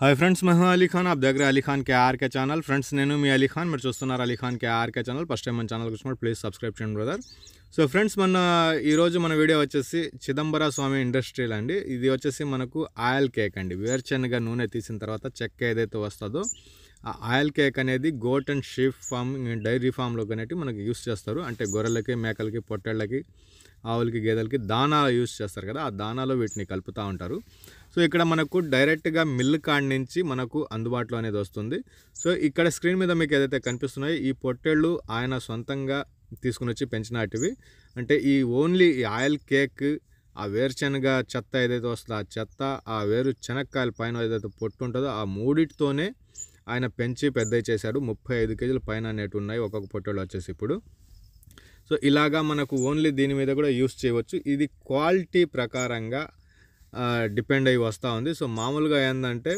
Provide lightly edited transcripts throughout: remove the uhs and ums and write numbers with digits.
Hi friends, मैं हूं अली खान। आप देख रहे हैं अली खान के आर के ఛానల్। ఫ్రెండ్స్ నేను మీ అలీ ఖాన్, మీరు చూస్తున్నారు Ali Khan K R K channel. First time మన ఛానల్ చూసినప్పుడు ప్లీజ్ సబ్స్క్రైబ్ చేయండి బ్రదర్। సో ఫ్రెండ్స్, ఈరోజు మన వీడియో వచ్చేసి చిదంబర స్వామి ఇండస్ట్రియల్ అండి। ఇది వచ్చేసి మనకు ఆయిల్ కేక్ అండి। వేరుశనగ నూనె తీసిన తర్వాత చెక్క ఏదైతే వస్తుందో ఆ ఆయిల్ కేక్ అనేది goat and sheep farm, dairy ఫామ్లో కనేటి మనకి యూస్ చేస్తారు। అంటే గొర్రెలకి, మేకలకి, పొట్టేళ్ళకి, ఆవులకి, గేదెలకి దానా యూస్ చేస్తారు కదా, ఆ దానాలో వీటిని కలుపుతూ ఉంటారు। సో ఇక్కడ మనకు డైరెక్ట్గా మిల్ కాడ నుంచి మనకు అందుబాటులో అనేది వస్తుంది। సో ఇక్కడ స్క్రీన్ మీద మీకు ఏదైతే కనిపిస్తున్నాయో ఈ పొట్టేళ్ళు ఆయన సొంతంగా తీసుకుని వచ్చి పెంచినటివి। అంటే ఈ ఓన్లీ ఈ ఆయిల్ కేక్, ఆ వేరుశనగ చెత్త ఏదైతే వస్తుందో ఆ చెత్త, ఆ వేరు శనక్కాయల పైన ఏదైతే పొట్టు ఉంటుందో ఆ మూడిటితోనే ఆయన పెంచి పెద్దవి చేశాడు। 35 కేజీల పైన అనేవి ఉన్నాయి ఒక్కొక్క పొట్టేళ్ళు వచ్చేసి ఇప్పుడు। సో ఇలాగా మనకు ఓన్లీ దీని మీద కూడా యూస్ చేయవచ్చు। ఇది క్వాలిటీ ప్రకారంగా డిపెండ్ అయ్యి వస్తూ ఉంది। సో మామూలుగా ఏంటంటే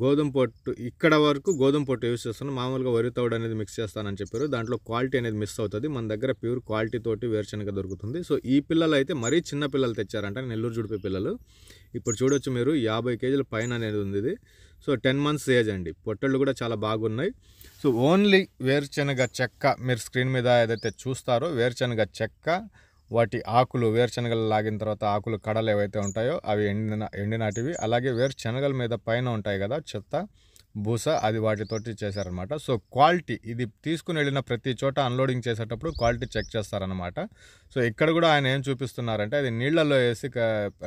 గోధుమ పొట్టు, ఇక్కడ వరకు గోధుమ పొట్టు యూస్ చేస్తున్నాను, మామూలుగా వరి తౌడు అనేది మిక్స్ చేస్తానని చెప్పారు। దాంట్లో క్వాలిటీ అనేది మిస్ అవుతుంది। మన దగ్గర ప్యూర్ క్వాలిటీ తోటి వేరుశనగ దొరుకుతుంది। సో ఈ పిల్లలు అయితే మరీ చిన్న పిల్లలు తెచ్చారంట, నెల్లూరు జుడిపి పిల్లలు। ఇప్పుడు చూడొచ్చు మీరు 50 కేజీల పైన అనేది ఉంది ఇది। సో 10 months ఏజ్ అండి। పొట్టళ్ళు కూడా చాలా బాగున్నాయి। సో ఓన్లీ వేరుశనగ చెక్క మీరు స్క్రీన్ మీద ఏదైతే చూస్తారో వేరుశనగ చెక్క, వాటి ఆకులు, వేరుశనగలు లాగిన తర్వాత ఆకులు కడలు ఏవైతే ఉంటాయో అవి ఎండినాటివి, అలాగే వేరుశనగల మీద పైన ఉంటాయి కదా చెత్త బూస, అది వాటితోటి చేశారనమాట। సో క్వాలిటీ ఇది తీసుకుని వెళ్ళిన ప్రతి చోట అన్లోడింగ్ చేసేటప్పుడు క్వాలిటీ చెక్ చేస్తారనమాట। సో ఇక్కడ కూడా ఆయన ఏం చూపిస్తున్నారంటే అది నీళ్ళల్లో వేసి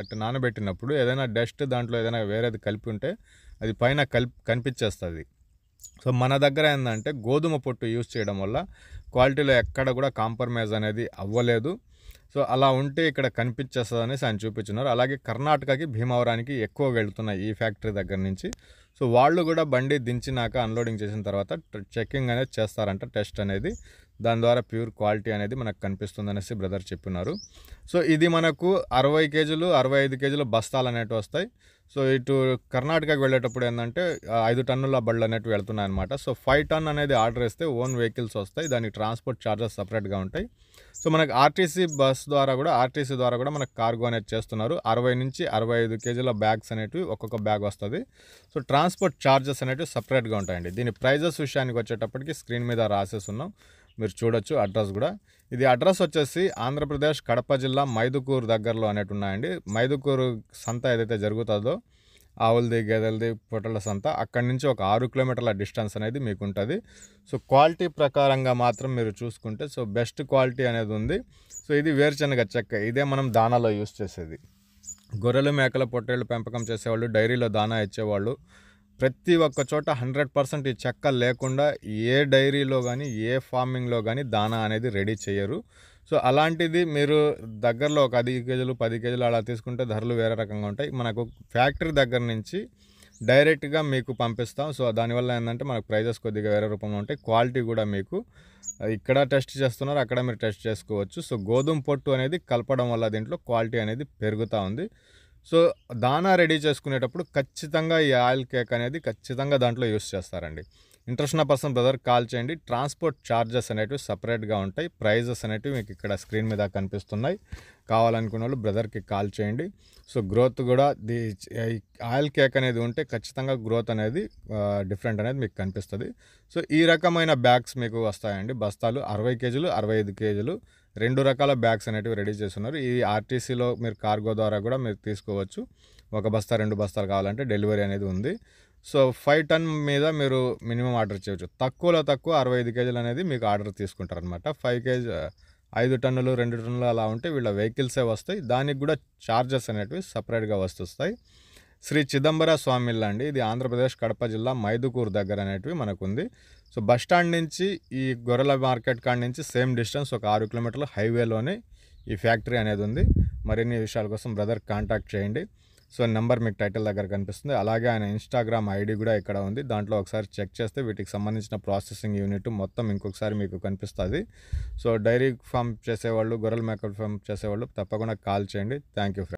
అట్లా నానబెట్టినప్పుడు ఏదైనా డస్ట్ దాంట్లో ఏదైనా వేరేది కలిపి ఉంటే అది పైన కనిపించేస్తుంది। సో మన దగ్గర ఏంటంటే గోధుమ పొట్టు యూజ్ చేయడం వల్ల క్వాలిటీలో ఎక్కడ కూడా కాంప్రమైజ్ అనేది అవ్వలేదు। సో అలా ఉంటే ఇక్కడ కనిపించేస్తుంది అనేసి ఆయన చూపించున్నారు। అలాగే కర్ణాటకకి, భీమవరానికి ఎక్కువ వెళ్తున్నాయి ఈ ఫ్యాక్టరీ దగ్గర నుంచి। సో వాళ్ళు కూడా బండి దించినాక అన్లోడింగ్ చేసిన తర్వాత చెక్కింగ్ అనేది చేస్తారంట, టెస్ట్ అనేది, దాని ద్వారా ప్యూర్ క్వాలిటీ అనేది మనకు కనిపిస్తుంది అనేసి బ్రదర్ చెప్పినారు। సో ఇది మనకు 60 కేజీలు 65 కేజీలు బస్తాలు అనేవి వస్తాయి। సో ఇటు కర్ణాటకకి వెళ్ళేటప్పుడు ఏంటంటే 5 టన్నుల బళ్ళు అనేవి వెళ్తున్నాయి అనమాట। సో 5 టన్ అనేది ఆర్డర్ ఇస్తే ఓన్ వెహికల్స్ వస్తాయి, దానికి ట్రాన్స్పోర్ట్ ఛార్జెస్ సపరేట్గా ఉంటాయి। సో మనకు ఆర్టీసీ ద్వారా కూడా మనకు కార్గో అనేది చేస్తున్నారు। 60 నుంచి 65 కేజీల బ్యాగ్స్ అనేటివి ఒక్కొక్క బ్యాగ్ వస్తుంది। సో ట్రాన్స్పోర్ట్ ఛార్జెస్ అనేటివి సపరేట్గా ఉంటాయండి। దీని ప్రైజెస్ విషయానికి వచ్చేటప్పటికి స్క్రీన్ మీద రాసేసి ఉన్నాం, మీరు చూడొచ్చు అడ్రస్ కూడా। ఇది అడ్రస్ వచ్చేసి ఆంధ్రప్రదేశ్ కడప జిల్లా మైదుకూరు దగ్గరలో అనేవి ఉన్నాయండి। మైదుకూరు సంత ఏదైతే జరుగుతుందో ఆవులది, గేదెలది, పొట్టల సంత, అక్కడి నుంచి ఒక 6 కిలోమీటర్ల డిస్టెన్స్ అనేది మీకు ఉంటుంది। సో క్వాలిటీ ప్రకారంగా మాత్రం మీరు చూసుకుంటే సో బెస్ట్ క్వాలిటీ అనేది ఉంది। సో ఇది వేరుశనగ చెక్క, ఇదే మనం దానాలో యూస్ చేసేది। గొర్రెలు, మేకల, పొట్టేళ్ళు పెంపకం చేసేవాళ్ళు, డైరీలో దానా ఇచ్చేవాళ్ళు ప్రతి ఒక్క చోట 100% ఈ చెక్క లేకుండా ఏ డైరీలో కానీ ఏ ఫార్మింగ్లో కానీ దానా అనేది రెడీ చేయరు। సో అలాంటిది మీరు దగ్గరలో ఒక 10 కేజీలు 10 కేజీలు అలా తీసుకుంటే ధరలు వేరే రకంగా ఉంటాయి। మనకు ఫ్యాక్టరీ దగ్గర నుంచి డైరెక్ట్గా మీకు పంపిస్తాం। సో దానివల్ల ఏంటంటే మనకు ప్రైజెస్ కొద్దిగా వేరే రూపంలో ఉంటాయి, క్వాలిటీ కూడా మీకు ఇక్కడ టెస్ట్ చేస్తున్నారు, అక్కడ మీరు టెస్ట్ చేసుకోవచ్చు। సో గోధుమ పొట్టు అనేది కలపడం వల్ల దీంట్లో క్వాలిటీ అనేది పెరుగుతూ ఉంది। సో దానా రెడీ చేసుకునేటప్పుడు ఖచ్చితంగా ఈ ఆయిల్ కేక్ అనేది ఖచ్చితంగా దాంట్లో యూస్ చేస్తారండి। ఇంట్రెస్ట్ ఉన్న పర్సన్ బ్రదర్ కాల్ చేయండి। ట్రాన్స్పోర్ట్ ఛార్జెస్ అనేటివి సపరేట్గా ఉంటాయి, ప్రైజెస్ అనేటివి మీకు ఇక్కడ స్క్రీన్ మీద కనిపిస్తున్నాయి। కావాలనుకున్న వాళ్ళు బ్రదర్కి కాల్ చేయండి। సో గ్రోత్ కూడా ఆయిల్ కేక్ అనేది ఉంటే ఖచ్చితంగా గ్రోత్ అనేది డిఫరెంట్ అనేది మీకు కనిపిస్తుంది। సో ఈ రకమైన బ్యాగ్స్ మీకు వస్తాయండి, బస్తాలు 60 కేజీలు 65 కేజీలు 2 రకాల బ్యాగ్స్ అనేటివి రెడీ చేస్తున్నారు। ఈ ఆర్టీసీలో మీరు కార్గో ద్వారా కూడా మీరు తీసుకోవచ్చు, 1 బస్తా 2 బస్తాలు కావాలంటే డెలివరీ అనేది ఉంది। సో 5 టన్ మీద మీరు మినిమం ఆర్డర్ చేయవచ్చు, తక్కువలో తక్కువ 65 కేజీలు అనేది మీకు ఆర్డర్ తీసుకుంటారనమాట। 5 టన్నులు 2 టన్నులు అలా ఉంటే వీళ్ళ వెహికల్సే వస్తాయి, దానికి కూడా ఛార్జెస్ అనేటివి సపరేట్గా వస్తాయి। శ్రీ చిదంబర స్వామి ఇల్లు అండి, ఇది ఆంధ్రప్రదేశ్ కడప జిల్లా మైదుకూరు దగ్గర అనేటివి మనకుంది। సో బస్ స్టాండ్ నుంచి ఈ గొర్రెల మార్కెట్ కాడ నుంచి సేమ్ డిస్టెన్స్ ఒక 6 కిలోమీటర్ల హైవేలోనే ఈ ఫ్యాక్టరీ అనేది ఉంది। మరిన్ని విషయాల కోసం బ్రదర్ కాంటాక్ట్ చేయండి। సో నెంబర్ మీకు టైటిల్ దగ్గర కనిపిస్తుంది, అలాగే ఆయన ఇన్స్టాగ్రామ్ ఐడి కూడా ఇక్కడ ఉంది, దాంట్లో ఒకసారి చెక్ చేస్తే వీటికి సంబంధించిన ప్రాసెసింగ్ యూనిట్ మొత్తం ఇంకొకసారి మీకు కనిపిస్తుంది। సో డైరీ ఫామ్ చేసేవాళ్ళు, గొర్రెల మేకల ఫామ్ చేసేవాళ్ళు తప్పకుండా కాల్ చేయండి। Thank you friends.